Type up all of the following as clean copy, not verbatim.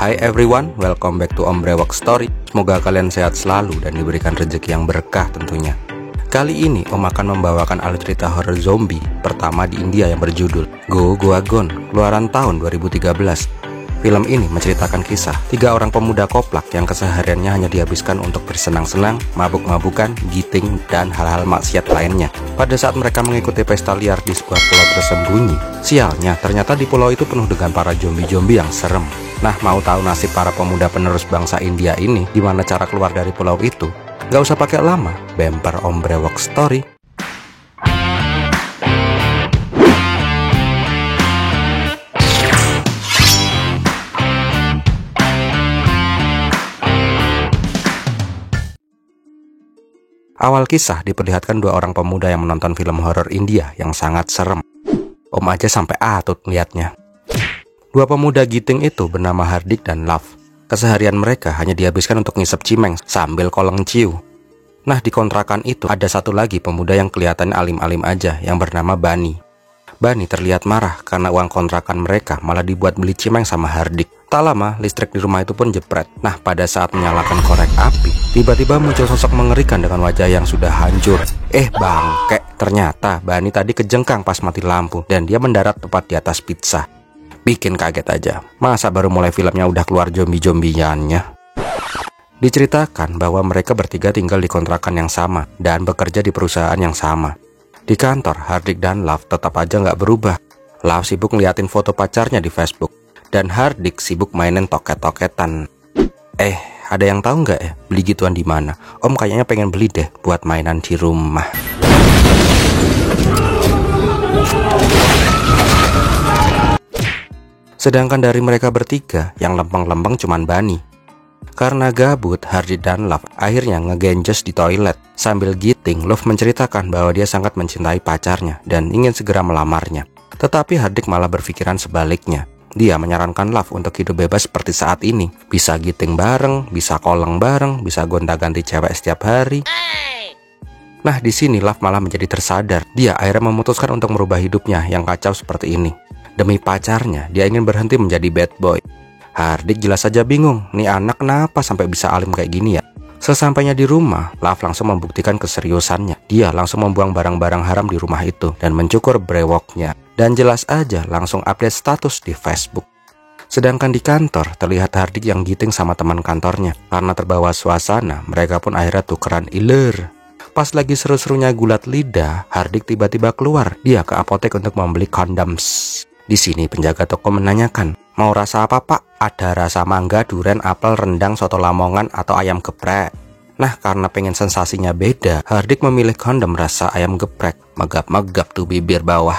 Hai everyone, welcome back to Om Brewok Story. Semoga kalian sehat selalu dan diberikan rezeki yang berkah tentunya. Kali ini Om akan membawakan alur cerita horor zombie pertama di India yang berjudul Go Goa Gone, keluaran tahun 2013. Film ini menceritakan kisah 3 orang pemuda koplak yang kesehariannya hanya dihabiskan untuk bersenang-senang, mabuk-mabukan, giting, dan hal-hal maksiat lainnya. Pada saat mereka mengikuti pesta liar di sebuah pulau tersembunyi, sialnya ternyata di pulau itu penuh dengan para zombie-zombie yang serem. Nah, mau tahu nasib para pemuda penerus bangsa India ini, gimana cara keluar dari pulau itu? Gak usah pakai lama, bemper Om Brewok Story. Awal kisah diperlihatkan 2 orang pemuda yang menonton film horor India yang sangat serem. Om aja sampai atut liatnya. 2 pemuda giting itu bernama Hardik dan Love. Keseharian mereka hanya dihabiskan untuk ngisep cimeng sambil koleng ciu. Nah, di kontrakan itu ada satu lagi pemuda yang kelihatannya alim-alim aja yang bernama Bani. Bani terlihat marah karena uang kontrakan mereka malah dibuat beli cimeng sama Hardik. Tak lama, listrik di rumah itu pun jepret. Nah, pada saat menyalakan korek api, tiba-tiba muncul sosok mengerikan dengan wajah yang sudah hancur. Bangke, ternyata Bani tadi kejengkang pas mati lampu dan dia mendarat tepat di atas pizza. Bikin kaget aja. Masa baru mulai filmnya udah keluar zombie-zombiannya? Diceritakan bahwa mereka bertiga tinggal di kontrakan yang sama dan bekerja di perusahaan yang sama. Di kantor, Hardik dan Love tetap aja nggak berubah. Love sibuk ngeliatin foto pacarnya di Facebook dan Hardik sibuk mainin toket-toketan. Ada yang tahu nggak ya beli gituan di mana? Om kayaknya pengen beli deh buat mainan di rumah. Sedangkan dari mereka bertiga, yang lempeng-lempeng cuman Bani. Karena gabut, Hardik dan Love akhirnya ngegenjes di toilet. Sambil giting, Love menceritakan bahwa dia sangat mencintai pacarnya dan ingin segera melamarnya. Tetapi Hardik malah berpikiran sebaliknya. Dia menyarankan Love untuk hidup bebas seperti saat ini. Bisa giting bareng, bisa koleng bareng, bisa gonta-ganti cewek setiap hari. Nah, di sini Love malah menjadi tersadar. Dia akhirnya memutuskan untuk merubah hidupnya yang kacau seperti ini. Demi pacarnya, dia ingin berhenti menjadi bad boy. Hardik jelas saja bingung, nih anak kenapa sampai bisa alim kayak gini ya? Sesampainya di rumah, Love langsung membuktikan keseriusannya. Dia langsung membuang barang-barang haram di rumah itu dan mencukur brewoknya. Dan jelas aja langsung update status di Facebook. Sedangkan di kantor, terlihat Hardik yang giting sama teman kantornya. Karena terbawa suasana, mereka pun akhirnya tukeran iler. Pas lagi seru-serunya gulat lidah, Hardik tiba-tiba keluar. Dia ke apotek untuk membeli condoms. Di sini penjaga toko menanyakan, mau rasa apa pak? Ada rasa mangga, duren, apel, rendang, soto lamongan, atau ayam geprek. Nah, karena pengen sensasinya beda, Hardik memilih kondom rasa ayam geprek. Megap-megap tuh bibir bawah.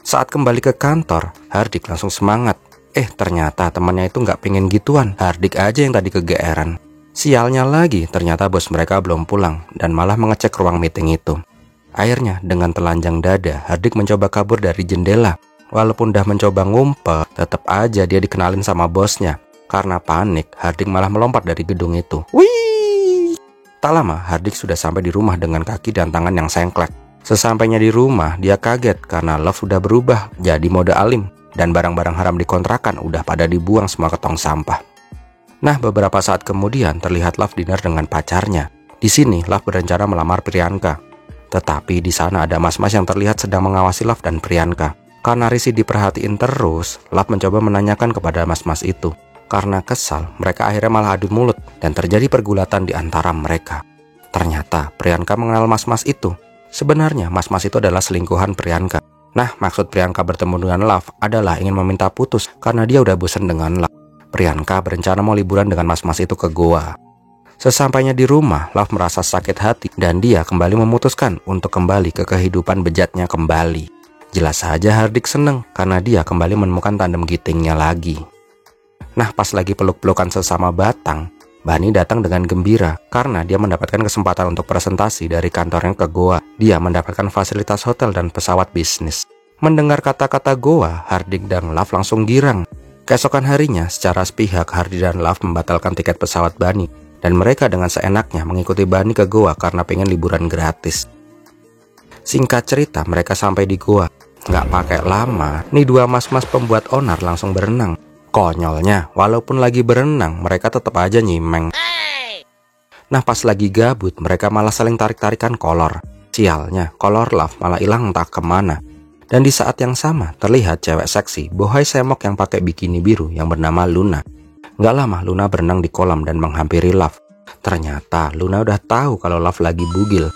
Saat kembali ke kantor, Hardik langsung semangat. Ternyata temannya itu nggak pengen gituan. Hardik aja yang tadi kegeeran. Sialnya lagi, ternyata bos mereka belum pulang dan malah mengecek ruang meeting itu. Akhirnya, dengan telanjang dada, Hardik mencoba kabur dari jendela. Walaupun udah mencoba ngumpet, tetap aja dia dikenalin sama bosnya. Karena panik, Hardik malah melompat dari gedung itu. Wih! Tak lama, Hardik sudah sampai di rumah dengan kaki dan tangan yang sengklek. Sesampainya di rumah, dia kaget karena Love sudah berubah jadi mode alim. Dan barang-barang haram di kontrakan udah pada dibuang semua ke tong sampah. Nah, beberapa saat kemudian terlihat Love dinner dengan pacarnya. Di sini, Love berencana melamar Priyanka. Tetapi di sana ada mas-mas yang terlihat sedang mengawasi Love dan Priyanka. Karena risih diperhatiin terus, Love mencoba menanyakan kepada mas-mas itu. Karena kesal, mereka akhirnya malah adu mulut dan terjadi pergulatan di antara mereka. Ternyata Priyanka mengenal mas-mas itu. Sebenarnya mas-mas itu adalah selingkuhan Priyanka. Nah, maksud Priyanka bertemu dengan Love adalah ingin meminta putus karena dia udah bosan dengan Love. Priyanka berencana mau liburan dengan mas-mas itu ke Goa. Sesampainya di rumah, Love merasa sakit hati dan dia kembali memutuskan untuk kembali ke kehidupan bejatnya kembali. Jelas saja Hardik seneng karena dia kembali menemukan tandem gitingnya lagi. Nah, pas lagi peluk-pelukan sesama batang, Bani datang dengan gembira karena dia mendapatkan kesempatan untuk presentasi dari kantornya ke Goa. Dia mendapatkan fasilitas hotel dan pesawat bisnis. Mendengar kata-kata Goa, Hardik dan Love langsung girang. Keesokan harinya, secara sepihak Hardik dan Love membatalkan tiket pesawat Bani dan mereka dengan seenaknya mengikuti Bani ke Goa karena pengen liburan gratis. Singkat cerita, mereka sampai di Goa. Nggak pakai lama, nih 2 mas-mas pembuat onar langsung berenang. Konyolnya, walaupun lagi berenang, mereka tetap aja nyimeng. Nah, pas lagi gabut, mereka malah saling tarik-tarikan kolor. Sialnya, kolor Love malah hilang entah kemana. Dan di saat yang sama, terlihat cewek seksi, bohai semok yang pakai bikini biru yang bernama Luna. Gak lama, Luna berenang di kolam dan menghampiri Love. Ternyata, Luna udah tahu kalau Love lagi bugil.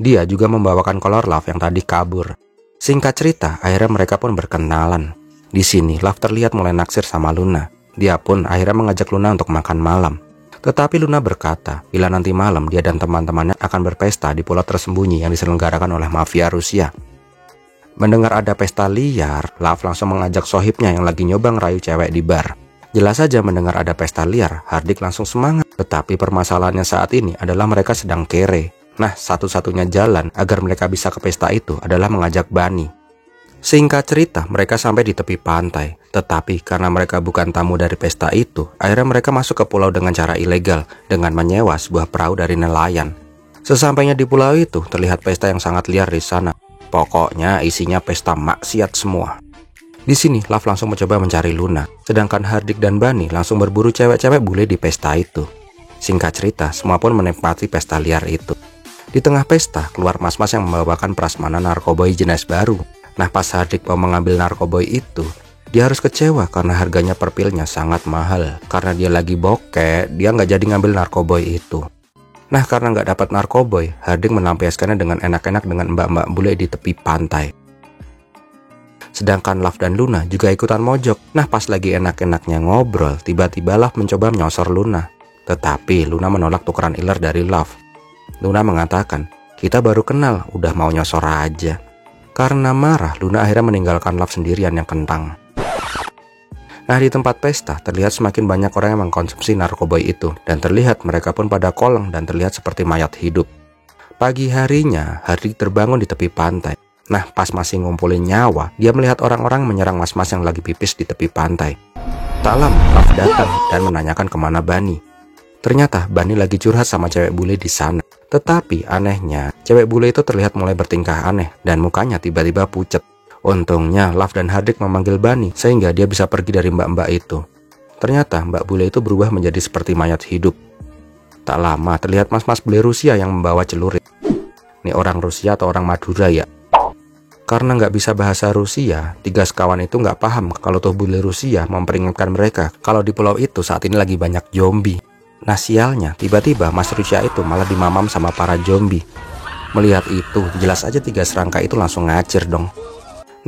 Dia juga membawakan kolor Love yang tadi kabur. Singkat cerita, akhirnya mereka pun berkenalan. Di sini, Love terlihat mulai naksir sama Luna. Dia pun akhirnya mengajak Luna untuk makan malam. Tetapi Luna berkata, bila nanti malam dia dan teman-temannya akan berpesta di pulau tersembunyi yang diselenggarakan oleh mafia Rusia. Mendengar ada pesta liar, Love langsung mengajak sohibnya yang lagi nyoba ngerayu cewek di bar. Jelas saja mendengar ada pesta liar, Hardik langsung semangat. Tetapi permasalahannya saat ini adalah mereka sedang kere. Nah, satu-satunya jalan agar mereka bisa ke pesta itu adalah mengajak Bani. Singkat cerita, mereka sampai di tepi pantai. Tetapi karena mereka bukan tamu dari pesta itu, akhirnya mereka masuk ke pulau dengan cara ilegal dengan menyewa sebuah perahu dari nelayan. Sesampainya di pulau itu, terlihat pesta yang sangat liar di sana. Pokoknya isinya pesta maksiat semua. Di sini, Love langsung mencoba mencari Luna, sedangkan Hardik dan Bani langsung berburu cewek-cewek bule di pesta itu. Singkat cerita, semua pun menikmati pesta liar itu. Di tengah pesta, keluar mas-mas yang membawakan prasmanan narkoboy jenis baru. Nah, pas Hardik mau mengambil narkoboy itu, dia harus kecewa karena harganya per pilnya sangat mahal. Karena dia lagi bokeh, dia nggak jadi ngambil narkoboy itu. Nah, karena nggak dapat narkoboy, Hardik melampiaskannya dengan enak-enak dengan mbak-mbak bule di tepi pantai. Sedangkan Love dan Luna juga ikutan mojok. Nah, pas lagi enak-enaknya ngobrol, tiba-tiba Love mencoba menyosor Luna. Tetapi Luna menolak tukeran iler dari Love. Luna mengatakan, kita baru kenal, udah mau nyosor aja. Karena marah, Luna akhirnya meninggalkan Love sendirian yang kentang. Nah, di tempat pesta, terlihat semakin banyak orang yang mengkonsumsi narkoboy itu. Dan terlihat mereka pun pada kolong dan terlihat seperti mayat hidup. Pagi harinya, Hardik terbangun di tepi pantai. Nah, pas masih ngumpulin nyawa, dia melihat orang-orang menyerang mas-mas yang lagi pipis di tepi pantai. Tak lama, Love datang dan menanyakan kemana Bani. Ternyata Bani lagi curhat sama cewek bule di sana. Tetapi anehnya, cewek bule itu terlihat mulai bertingkah aneh dan mukanya tiba-tiba pucet. Untungnya Love dan Hardik memanggil Bani sehingga dia bisa pergi dari mbak-mbak itu. Ternyata mbak bule itu berubah menjadi seperti mayat hidup. Tak lama terlihat mas-mas bule Rusia yang membawa celurit. Ini orang Rusia atau orang Madura ya? Karena nggak bisa bahasa Rusia, tiga sekawan itu nggak paham kalau tuh bule Rusia memperingatkan mereka kalau di pulau itu saat ini lagi banyak zombie. Nah, sialnya, tiba-tiba Mas Rusia itu malah dimamam sama para zombie. Melihat itu, jelas aja tiga serangkai itu langsung ngacir dong.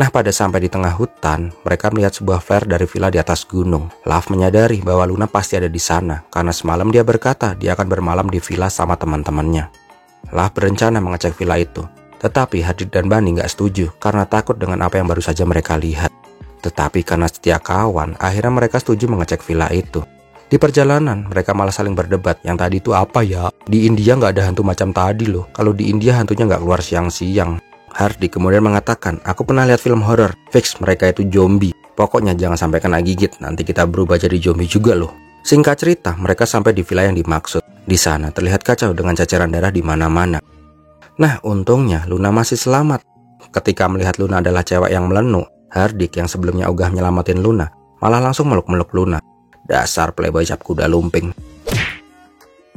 Nah, pada sampai di tengah hutan, mereka melihat sebuah flare dari villa di atas gunung. Love menyadari bahwa Luna pasti ada di sana, karena semalam dia berkata dia akan bermalam di villa sama teman-temannya. Love berencana mengecek villa itu. Tetapi Hardik dan Bani nggak setuju, karena takut dengan apa yang baru saja mereka lihat. Tetapi karena setia kawan, akhirnya mereka setuju mengecek villa itu. Di perjalanan, mereka malah saling berdebat. Yang tadi itu apa ya? Di India nggak ada hantu macam tadi loh. Kalau di India hantunya nggak keluar siang-siang. Hardik kemudian mengatakan, aku pernah lihat film horor. Fix mereka itu zombie. Pokoknya jangan sampai kena gigit. Nanti kita berubah jadi zombie juga loh. Singkat cerita, mereka sampai di villa yang dimaksud. Di sana terlihat kacau dengan ceceran darah di mana-mana. Nah, untungnya Luna masih selamat. Ketika melihat Luna adalah cewek yang melenuk, Hardik yang sebelumnya ogah nyelamatin Luna malah langsung meluk-meluk Luna. Dasar playboy cap kuda lumping.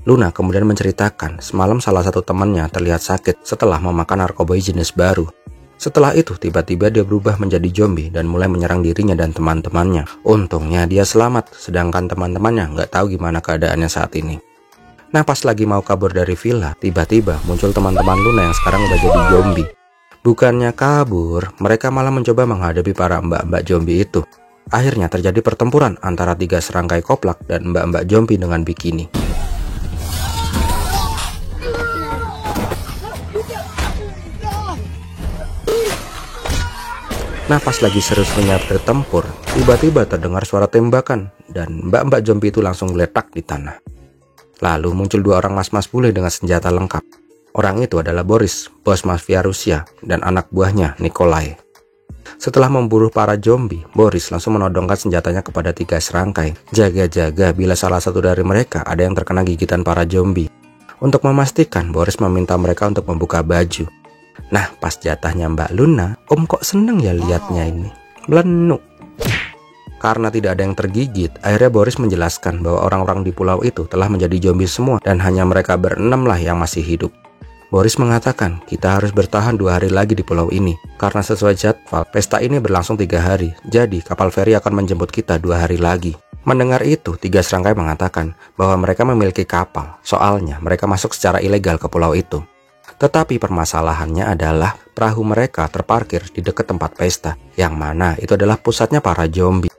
Luna kemudian menceritakan semalam salah satu temannya terlihat sakit setelah memakan narkoboy jenis baru. Setelah itu tiba-tiba dia berubah menjadi zombie dan mulai menyerang dirinya dan teman-temannya. Untungnya dia selamat, sedangkan teman-temannya nggak tahu gimana keadaannya saat ini. Nah, pas lagi mau kabur dari villa, tiba-tiba muncul teman-teman Luna yang sekarang udah jadi zombie. Bukannya kabur, mereka malah mencoba menghadapi para mbak-mbak zombie itu. Akhirnya terjadi pertempuran antara tiga serangkai koplak dan mbak-mbak zombie dengan bikini. Nah, pas lagi seru-serunya bertempur, tiba-tiba terdengar suara tembakan dan mbak-mbak zombie itu langsung geletak di tanah. Lalu muncul dua orang mas-mas bule dengan senjata lengkap. Orang itu adalah Boris, bos mafia Rusia, dan anak buahnya Nikolai. Setelah memburu para zombie, Boris langsung menodongkan senjatanya kepada tiga serangkai. Jaga-jaga bila salah satu dari mereka ada yang terkena gigitan para zombie. Untuk memastikan, Boris meminta mereka untuk membuka baju. Nah, pas jatahnya Mbak Luna, Om kok seneng ya liatnya ini. Melenuk. Karena tidak ada yang tergigit, akhirnya Boris menjelaskan bahwa orang-orang di pulau itu telah menjadi zombie semua dan hanya mereka berenam lah yang masih hidup. Boris mengatakan kita harus bertahan 2 hari lagi di pulau ini karena sesuai jadwal pesta ini berlangsung 3 hari, jadi kapal feri akan menjemput kita 2 hari lagi. Mendengar itu, 3 serangkai mengatakan bahwa mereka memiliki kapal, soalnya mereka masuk secara ilegal ke pulau itu. Tetapi permasalahannya adalah perahu mereka terparkir di dekat tempat pesta, yang mana itu adalah pusatnya para zombie.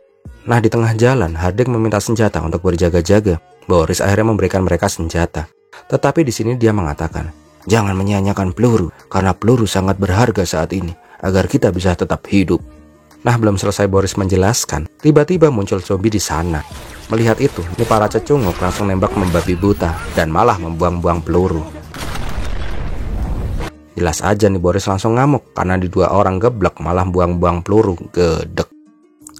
Nah, di tengah jalan, Hardik meminta senjata untuk berjaga-jaga. Boris akhirnya memberikan mereka senjata. Tetapi di sini dia mengatakan, jangan menyia-nyiakan peluru, karena peluru sangat berharga saat ini, agar kita bisa tetap hidup. Nah, belum selesai Boris menjelaskan, tiba-tiba muncul zombie di sana. Melihat itu, ini para cecunguk langsung nembak membabi buta, dan malah membuang-buang peluru. Jelas aja nih Boris langsung ngamuk karena di 2 orang geblek malah buang-buang peluru, gedek.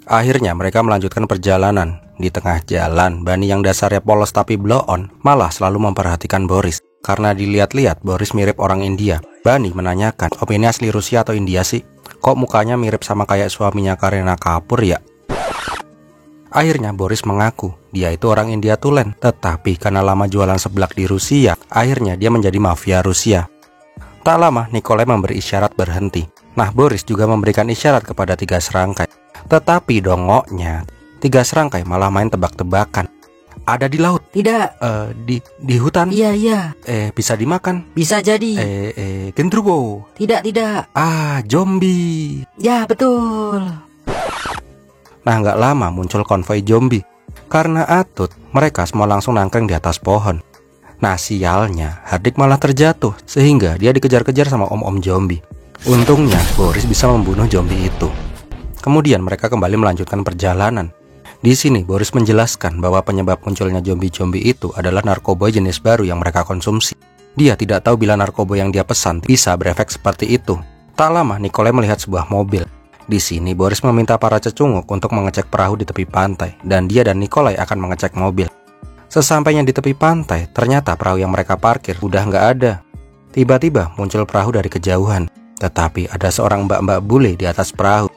Akhirnya mereka melanjutkan perjalanan. Di tengah jalan, Bani yang dasarnya polos tapi blow on malah selalu memperhatikan Boris. Karena dilihat-lihat Boris mirip orang India. Bani menanyakan, "Om ini asli Rusia atau India sih? Kok mukanya mirip sama kayak suaminya Kareena Kapoor ya?" Akhirnya Boris mengaku dia itu orang India tulen. Tetapi karena lama jualan seblak di Rusia, akhirnya dia menjadi mafia Rusia. Tak lama, Nikolai memberi isyarat berhenti. Nah, Boris juga memberikan isyarat kepada 3 serangkai. Tetapi dongoknya, 3 serangkai malah main tebak-tebakan. Ada di laut? Tidak. Di hutan? Iya. Bisa dimakan? Bisa jadi. Gendruwo? Tidak. Zombie. Ya, betul. Nah, nggak lama muncul konvoi zombie. Karena atut, mereka semua langsung nangkring di atas pohon. Nah, sialnya, Hardik malah terjatuh sehingga dia dikejar-kejar sama om-om zombie. Untungnya, Boris bisa membunuh zombie itu. Kemudian mereka kembali melanjutkan perjalanan. Di sini, Boris menjelaskan bahwa penyebab munculnya zombie-zombie itu adalah narkoba jenis baru yang mereka konsumsi. Dia tidak tahu bila narkoba yang dia pesan bisa berefek seperti itu. Tak lama, Nikolai melihat sebuah mobil. Di sini, Boris meminta para cecunguk untuk mengecek perahu di tepi pantai, dan dia dan Nikolai akan mengecek mobil. Sesampainya di tepi pantai, ternyata perahu yang mereka parkir udah nggak ada. Tiba-tiba muncul perahu dari kejauhan, tetapi ada seorang mbak-mbak bule di atas perahu.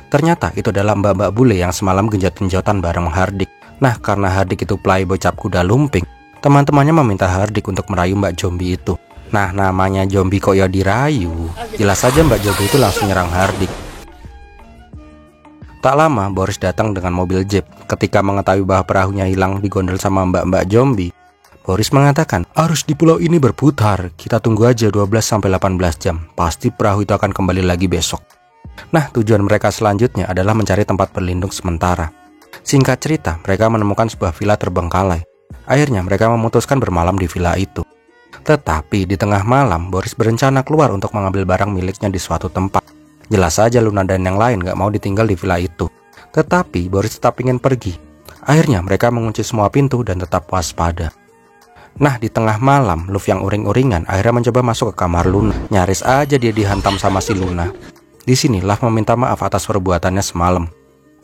Ternyata itu adalah mbak-mbak bule yang semalam genjot-genjotan bareng Hardik. Nah, karena Hardik itu playboy cap kuda lumping, teman-temannya meminta Hardik untuk merayu mbak zombie itu. Nah, namanya zombie kok ya dirayu. Jelas saja mbak zombie itu langsung nyerang Hardik. Tak lama, Boris datang dengan mobil jeep. Ketika mengetahui bahwa perahunya hilang digondol sama mbak-mbak zombie, Boris mengatakan, "Arus di pulau ini berputar. Kita tunggu aja 12-18 jam. Pasti perahu itu akan kembali lagi besok." Nah, tujuan mereka selanjutnya adalah mencari tempat berlindung sementara. Singkat cerita, mereka menemukan sebuah villa terbengkalai. Akhirnya mereka memutuskan bermalam di villa itu. Tetapi di tengah malam, Boris berencana keluar untuk mengambil barang miliknya di suatu tempat. Jelas saja Luna dan yang lain gak mau ditinggal di villa itu. Tetapi Boris tetap ingin pergi. Akhirnya mereka mengunci semua pintu dan tetap waspada. Nah, di tengah malam, Luffy yang uring-uringan akhirnya mencoba masuk ke kamar Luna. Nyaris aja dia dihantam sama si Luna. Di sini Luffy meminta maaf atas perbuatannya semalam.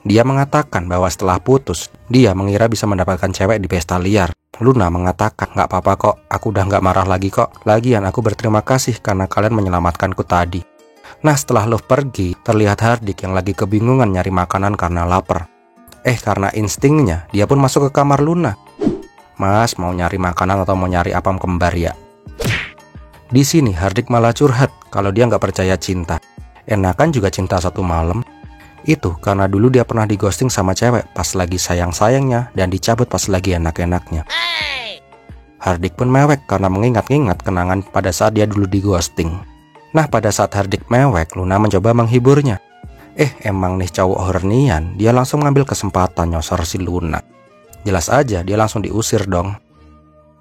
Dia mengatakan bahwa setelah putus, dia mengira bisa mendapatkan cewek di pesta liar. Luna mengatakan, "Gak apa-apa kok, aku udah gak marah lagi kok. Lagian aku berterima kasih karena kalian menyelamatkanku tadi." Nah, setelah Luffy pergi, terlihat Hardik yang lagi kebingungan nyari makanan karena lapar. Karena instingnya, dia pun masuk ke kamar Luna. "Mas, mau nyari makanan atau mau nyari apam kembar ya?" Di sini Hardik malah curhat kalau dia nggak percaya cinta. Enakan juga cinta satu malam. Itu karena dulu dia pernah di ghosting sama cewek pas lagi sayang-sayangnya dan dicabut pas lagi enak-enaknya. Hardik pun mewek karena mengingat-ingat kenangan pada saat dia dulu di ghosting. Nah, pada saat Hardik mewek, Luna mencoba menghiburnya. Emang nih cowok hornian, dia langsung mengambil kesempatan nyosor si Luna. Jelas aja dia langsung diusir dong.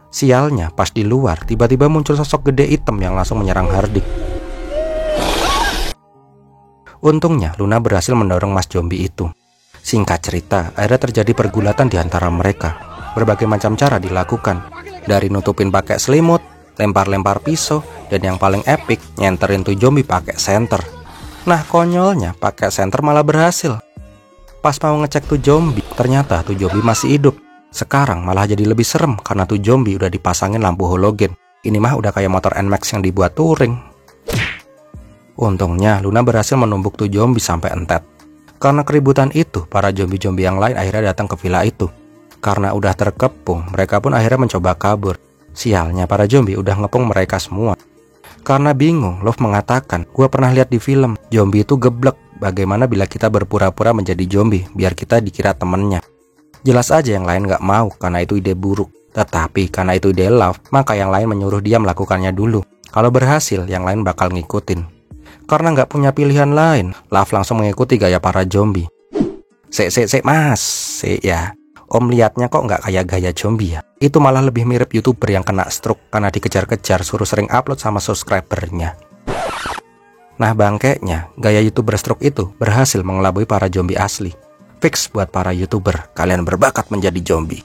Sialnya, pas di luar, tiba-tiba muncul sosok gede hitam yang langsung menyerang Hardik. Untungnya, Luna berhasil mendorong mas zombie itu. Singkat cerita, akhirnya terjadi pergulatan di antara mereka. Berbagai macam cara dilakukan. Dari nutupin pakai selimut, lempar-lempar pisau, dan yang paling epic, nyenterin tuh zombie pakai senter. Nah, konyolnya pakai senter malah berhasil. Pas mau ngecek tuh zombie, ternyata tuh zombie masih hidup. Sekarang malah jadi lebih serem karena tuh zombie udah dipasangin lampu halogen. Ini mah udah kayak motor NMAX yang dibuat touring. Untungnya Luna berhasil menumbuk tuh zombie sampai entet. Karena keributan itu, para zombie-zombie yang lain akhirnya datang ke villa itu. Karena udah terkepung, mereka pun akhirnya mencoba kabur. Sialnya, para zombie udah ngepung mereka semua. Karena bingung, Love mengatakan, "Gua pernah lihat di film, zombie itu geblek. Bagaimana bila kita berpura-pura menjadi zombie, biar kita dikira temennya?" Jelas aja yang lain gak mau, karena itu ide buruk. Tetapi karena itu ide Love, maka yang lain menyuruh dia melakukannya dulu. Kalau berhasil, yang lain bakal ngikutin. Karena gak punya pilihan lain, Love langsung mengikuti gaya para zombie. Mas, ya. Om liatnya kok nggak kayak gaya zombie ya? Itu malah lebih mirip YouTuber yang kena stroke karena dikejar-kejar suruh sering upload sama subscribernya. Nah bangkeknya, gaya YouTuber stroke itu berhasil mengelabui para zombie asli. Fix buat para YouTuber, kalian berbakat menjadi zombie.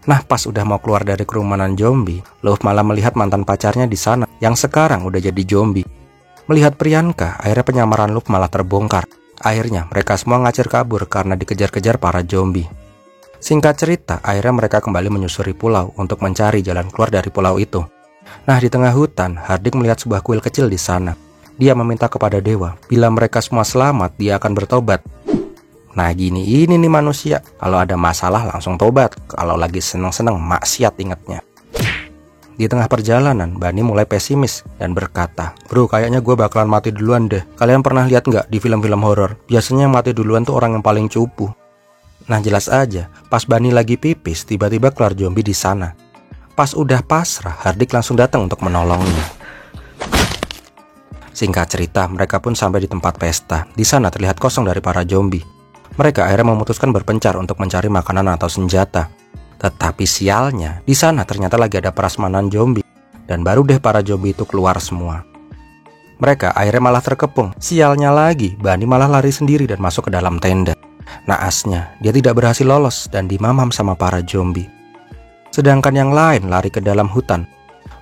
Nah pas udah mau keluar dari kerumunan zombie, Love malah melihat mantan pacarnya di sana yang sekarang udah jadi zombie. Melihat Priyanka, akhirnya penyamaran Love malah terbongkar. Akhirnya mereka semua ngacir kabur karena dikejar-kejar para zombie. Singkat cerita, akhirnya mereka kembali menyusuri pulau untuk mencari jalan keluar dari pulau itu. Nah, di tengah hutan, Hardik melihat sebuah kuil kecil di sana. Dia meminta kepada dewa, bila mereka semua selamat, dia akan bertobat. Nah, ini nih manusia. Kalau ada masalah langsung tobat. Kalau lagi seneng-seneng, maksiat ingatnya. Di tengah perjalanan, Bani mulai pesimis dan berkata, "Bro, kayaknya gue bakalan mati duluan deh. Kalian pernah lihat nggak di film-film horor? Biasanya yang mati duluan tuh orang yang paling cupu." Nah jelas aja, pas Bani lagi pipis, tiba-tiba keluar zombie di sana. Pas udah pasrah, Hardik langsung datang untuk menolongnya. Singkat cerita, mereka pun sampai di tempat pesta. Di sana terlihat kosong dari para zombie. Mereka akhirnya memutuskan berpencar untuk mencari makanan atau senjata. Tetapi sialnya, di sana ternyata lagi ada prasmanan zombie. Dan baru deh para zombie itu keluar semua. Mereka akhirnya malah terkepung. Sialnya lagi, Bani malah lari sendiri dan masuk ke dalam tenda. Naasnya, dia tidak berhasil lolos dan dimamam sama para zombie. Sedangkan yang lain lari ke dalam hutan.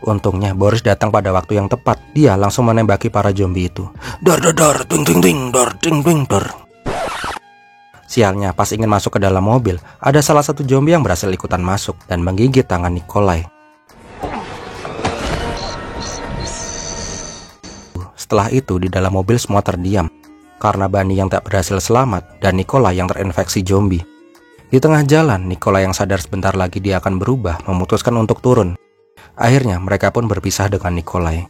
Untungnya Boris datang pada waktu yang tepat. Dia langsung menembaki para zombie itu. Dor dor dor, ting ting ting, dor ting ting dor. Sialnya, pas ingin masuk ke dalam mobil, ada salah satu zombie yang berhasil ikutan masuk dan menggigit tangan Nikolai. Setelah itu di dalam mobil semua terdiam. Karena Bani yang tak berhasil selamat dan Nikolai yang terinfeksi zombie. Di tengah jalan, Nikolai yang sadar sebentar lagi dia akan berubah memutuskan untuk turun. Akhirnya mereka pun berpisah dengan Nikolai.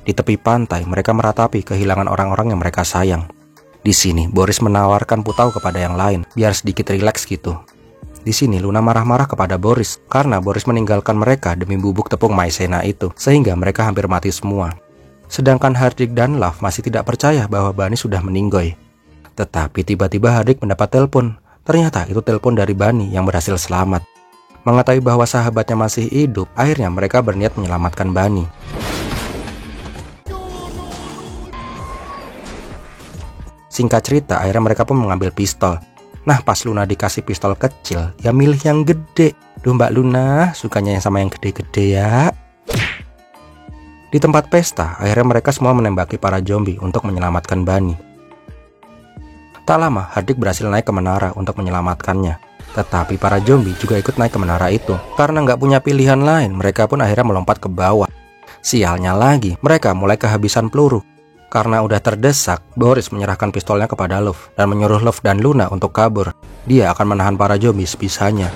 Di tepi pantai, mereka meratapi kehilangan orang-orang yang mereka sayang. Di sini, Boris menawarkan putau kepada yang lain, biar sedikit rileks gitu. Di sini, Luna marah-marah kepada Boris, karena Boris meninggalkan mereka demi bubuk tepung maizena itu, sehingga mereka hampir mati semua. Sedangkan Hardik dan Love masih tidak percaya bahwa Bani sudah meninggoy. Tetapi tiba-tiba Hardik mendapat telepon. Ternyata itu telepon dari Bani yang berhasil selamat. Mengetahui bahwa sahabatnya masih hidup, akhirnya mereka berniat menyelamatkan Bani. Singkat cerita, akhirnya mereka pun mengambil pistol. Nah, pas Luna dikasih pistol kecil, dia milih yang gede. Duh Mbak Luna, sukanya yang sama yang gede-gede ya. Di tempat pesta, akhirnya mereka semua menembaki para zombie untuk menyelamatkan Bani. Tak lama, Hardik berhasil naik ke menara untuk menyelamatkannya. Tetapi para zombie juga ikut naik ke menara itu. Karena nggak punya pilihan lain, mereka pun akhirnya melompat ke bawah. Sialnya lagi, mereka mulai kehabisan peluru. Karena udah terdesak, Boris menyerahkan pistolnya kepada Love dan menyuruh Love dan Luna untuk kabur. Dia akan menahan para zombie sebisanya.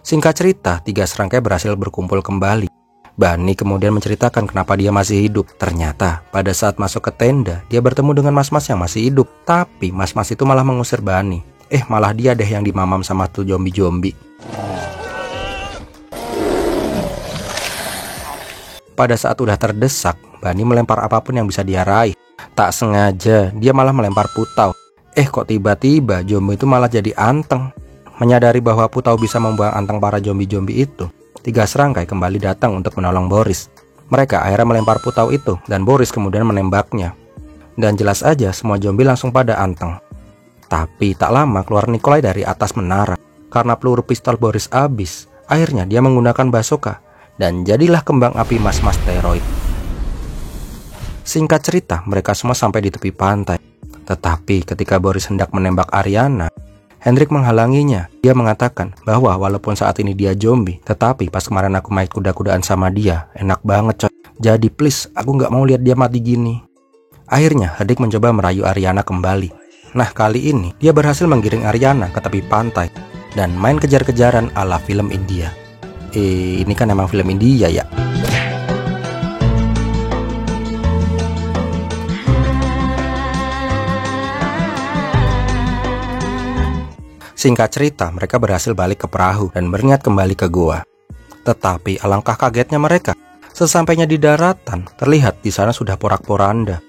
Singkat cerita, 3 serangkai berhasil berkumpul kembali. Bani kemudian menceritakan kenapa dia masih hidup. Ternyata, pada saat masuk ke tenda, dia bertemu dengan mas-mas yang masih hidup. Tapi mas-mas itu malah mengusir Bani. Malah dia deh yang dimamam sama tuh zombie-zombie. Pada saat udah terdesak, Bani melempar apapun yang bisa dia raih. Tak sengaja, dia malah melempar putau. Kok tiba-tiba zombie itu malah jadi anteng. Menyadari bahwa putau bisa membuang anteng para zombie-zombie itu, 3 serangkai kembali datang untuk menolong Boris. Mereka akhirnya melempar putau itu dan Boris kemudian menembaknya. Dan jelas aja semua zombie langsung pada anteng. Tapi tak lama keluar Nikolai dari atas menara. Karena peluru pistol Boris habis, akhirnya dia menggunakan bazooka. Dan jadilah kembang api mas-mas steroid. Singkat cerita, mereka semua sampai di tepi pantai. Tetapi ketika Boris hendak menembak Ariana, Hendrik menghalanginya. Dia mengatakan bahwa walaupun saat ini dia zombie, tetapi pas kemarin aku main kuda-kudaan sama dia, enak banget coy. Jadi please, aku nggak mau lihat dia mati gini. Akhirnya Hadik mencoba merayu Ariana kembali. Nah kali ini dia berhasil menggiring Ariana ke tepi pantai dan main kejar-kejaran ala film India. Ini kan emang film India ya. Singkat cerita, mereka berhasil balik ke perahu dan berniat kembali ke goa. Tetapi alangkah kagetnya mereka, sesampainya di daratan, terlihat di sana sudah porak-poranda.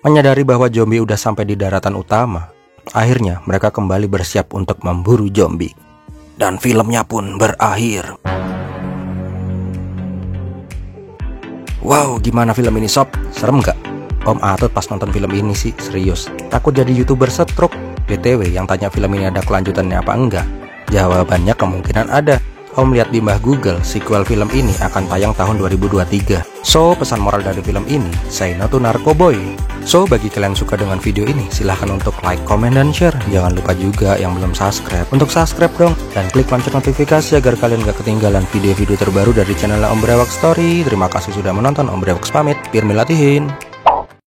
Menyadari bahwa zombie udah sampai di daratan utama, akhirnya mereka kembali bersiap untuk memburu zombie. Dan filmnya pun berakhir. Wow, gimana film ini sob? Serem gak? Om Atut pas nonton film ini sih serius takut jadi YouTuber stroke. BTW, yang tanya film ini ada kelanjutannya apa enggak? Jawabannya kemungkinan ada. Om lihat di Mbah Google, sequel film ini akan tayang tahun 2023. So, pesan moral dari film ini, say no to narkoboy. So, bagi kalian suka dengan video ini, silahkan untuk like, comment, dan share. Jangan lupa juga yang belum subscribe, untuk subscribe dong. Dan klik lonceng notifikasi agar kalian gak ketinggalan video-video terbaru dari channel Om Brewok Story. Terima kasih sudah menonton, Om Brewok pamit, Pirmi Latihin.